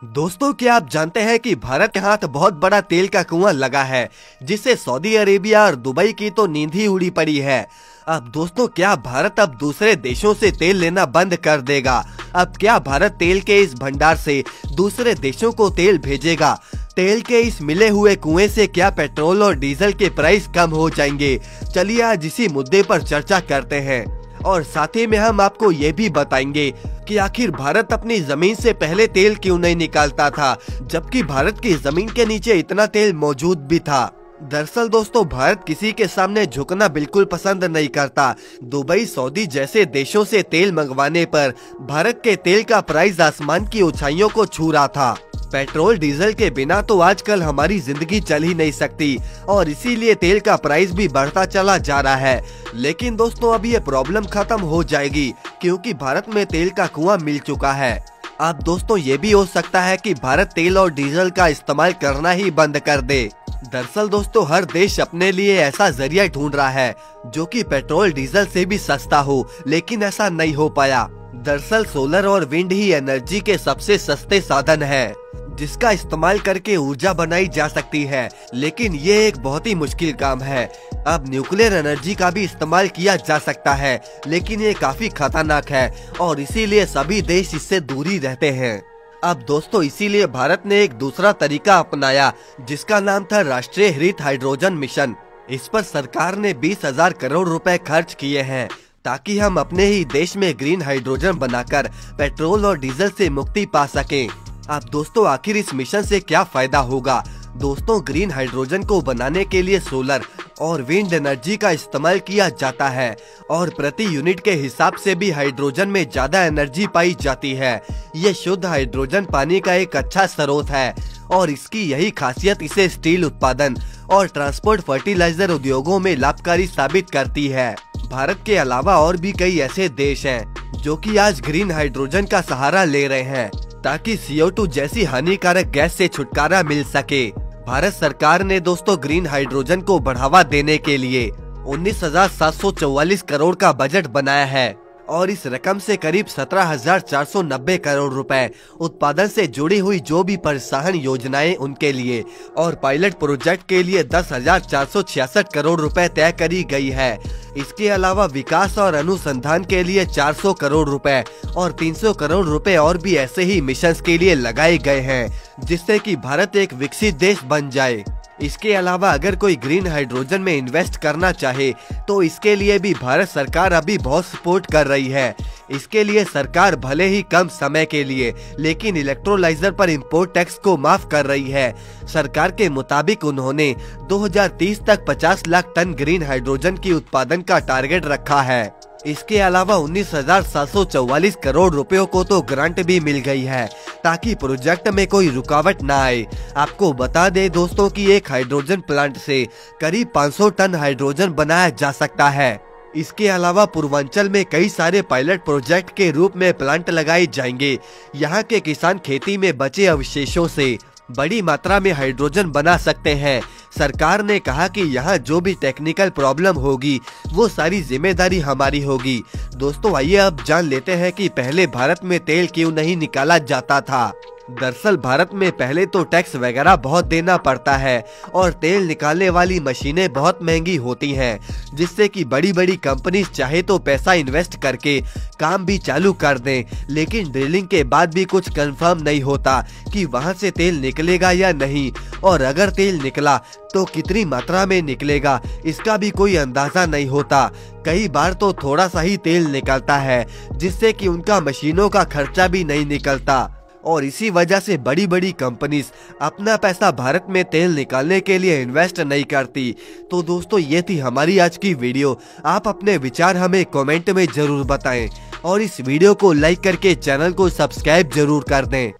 दोस्तों, क्या आप जानते हैं कि भारत के हाथ बहुत बड़ा तेल का कुआं लगा है, जिससे सऊदी अरेबिया और दुबई की तो नींद ही उड़ी पड़ी है। अब दोस्तों, क्या भारत अब दूसरे देशों से तेल लेना बंद कर देगा? अब क्या भारत तेल के इस भंडार से दूसरे देशों को तेल भेजेगा? तेल के इस मिले हुए कुएं से क्या पेट्रोल और डीजल के प्राइस कम हो जाएंगे? चलिए आज इसी मुद्दे पर चर्चा करते हैं और साथ ही में हम आपको ये भी बताएंगे कि आखिर भारत अपनी जमीन से पहले तेल क्यों नहीं निकालता था, जबकि भारत की जमीन के नीचे इतना तेल मौजूद भी था। दरअसल दोस्तों, भारत किसी के सामने झुकना बिल्कुल पसंद नहीं करता। दुबई, सऊदी जैसे देशों से तेल मंगवाने पर भारत के तेल का प्राइस आसमान की ऊंचाइयों को छू रहा था। पेट्रोल डीजल के बिना तो आजकल हमारी जिंदगी चल ही नहीं सकती और इसीलिए तेल का प्राइस भी बढ़ता चला जा रहा है। लेकिन दोस्तों, अब ये प्रॉब्लम खत्म हो जाएगी क्योंकि भारत में तेल का कुआं मिल चुका है। अब दोस्तों, ये भी हो सकता है कि भारत तेल और डीजल का इस्तेमाल करना ही बंद कर दे। दरअसल दोस्तों, हर देश अपने लिए ऐसा जरिया ढूंढ रहा है जो कि पेट्रोल डीजल से भी सस्ता हो, लेकिन ऐसा नहीं हो पाया। दरअसल सोलर और विंड ही एनर्जी के सबसे सस्ते साधन है, जिसका इस्तेमाल करके ऊर्जा बनाई जा सकती है, लेकिन ये एक बहुत ही मुश्किल काम है। अब न्यूक्लियर एनर्जी का भी इस्तेमाल किया जा सकता है, लेकिन ये काफी खतरनाक है और इसीलिए सभी देश इससे दूरी रहते हैं। अब दोस्तों, इसीलिए भारत ने एक दूसरा तरीका अपनाया, जिसका नाम था राष्ट्रीय हरित हाइड्रोजन मिशन। इस पर सरकार ने 20,000 करोड़ रुपए खर्च किए हैं ताकि हम अपने ही देश में ग्रीन हाइड्रोजन बनाकर पेट्रोल और डीजल से मुक्ति पा सकें। अब दोस्तों, आखिर इस मिशन से क्या फायदा होगा? दोस्तों, ग्रीन हाइड्रोजन को बनाने के लिए सोलर और विंड एनर्जी का इस्तेमाल किया जाता है और प्रति यूनिट के हिसाब से भी हाइड्रोजन में ज्यादा एनर्जी पाई जाती है। ये शुद्ध हाइड्रोजन पानी का एक अच्छा स्रोत है और इसकी यही खासियत इसे स्टील उत्पादन और ट्रांसपोर्ट फर्टिलाइजर उद्योगों में लाभकारी साबित करती है। भारत के अलावा और भी कई ऐसे देश हैं जो कि आज ग्रीन हाइड्रोजन का सहारा ले रहे हैं ताकि CO2 जैसी हानिकारक गैस से छुटकारा मिल सके। भारत सरकार ने दोस्तों ग्रीन हाइड्रोजन को बढ़ावा देने के लिए 19,744 करोड़ का बजट बनाया है और इस रकम से करीब 17,490 करोड़ रुपए उत्पादन से जुड़ी हुई जो भी प्रोत्साहन योजनाएं उनके लिए और पायलट प्रोजेक्ट के लिए 10,466 करोड़ रुपए तय करी गई है। इसके अलावा विकास और अनुसंधान के लिए 400 करोड़ रुपए और 300 करोड़ रुपए और भी ऐसे ही मिशन के लिए लगाए गए हैं, जिससे कि भारत एक विकसित देश बन जाए। इसके अलावा अगर कोई ग्रीन हाइड्रोजन में इन्वेस्ट करना चाहे तो इसके लिए भी भारत सरकार अभी बहुत सपोर्ट कर रही है। इसके लिए सरकार भले ही कम समय के लिए लेकिन इलेक्ट्रोलाइजर पर इंपोर्ट टैक्स को माफ कर रही है। सरकार के मुताबिक उन्होंने 2030 तक 50 लाख टन ग्रीन हाइड्रोजन की उत्पादन का टारगेट रखा है। इसके अलावा 19,744 करोड़ रुपयों को तो ग्रांट भी मिल गई है ताकि प्रोजेक्ट में कोई रुकावट न आए। आपको बता दें दोस्तों कि एक हाइड्रोजन प्लांट से करीब 500 टन हाइड्रोजन बनाया जा सकता है। इसके अलावा पूर्वांचल में कई सारे पायलट प्रोजेक्ट के रूप में प्लांट लगाए जाएंगे। यहाँ के किसान खेती में बचे अवशेषों से बड़ी मात्रा में हाइड्रोजन बना सकते हैं। सरकार ने कहा कि यहाँ जो भी टेक्निकल प्रॉब्लम होगी वो सारी जिम्मेदारी हमारी होगी। दोस्तों, आइए अब जान लेते हैं कि पहले भारत में तेल क्यों नहीं निकाला जाता था। दरअसल भारत में पहले तो टैक्स वगैरह बहुत देना पड़ता है और तेल निकालने वाली मशीनें बहुत महंगी होती हैं, जिससे कि बड़ी बड़ी कंपनी चाहे तो पैसा इन्वेस्ट करके काम भी चालू कर दें, लेकिन ड्रिलिंग के बाद भी कुछ कंफर्म नहीं होता कि वहां से तेल निकलेगा या नहीं, और अगर तेल निकला तो कितनी मात्रा में निकलेगा इसका भी कोई अंदाजा नहीं होता। कई बार तो थोड़ा सा ही तेल निकलता है, जिससे कि उनका मशीनों का खर्चा भी नहीं निकलता और इसी वजह से बड़ी बड़ी कंपनीज अपना पैसा भारत में तेल निकालने के लिए इन्वेस्ट नहीं करती। तो दोस्तों, ये थी हमारी आज की वीडियो। आप अपने विचार हमें कमेंट में जरूर बताएं और इस वीडियो को लाइक करके चैनल को सब्सक्राइब जरूर कर दें।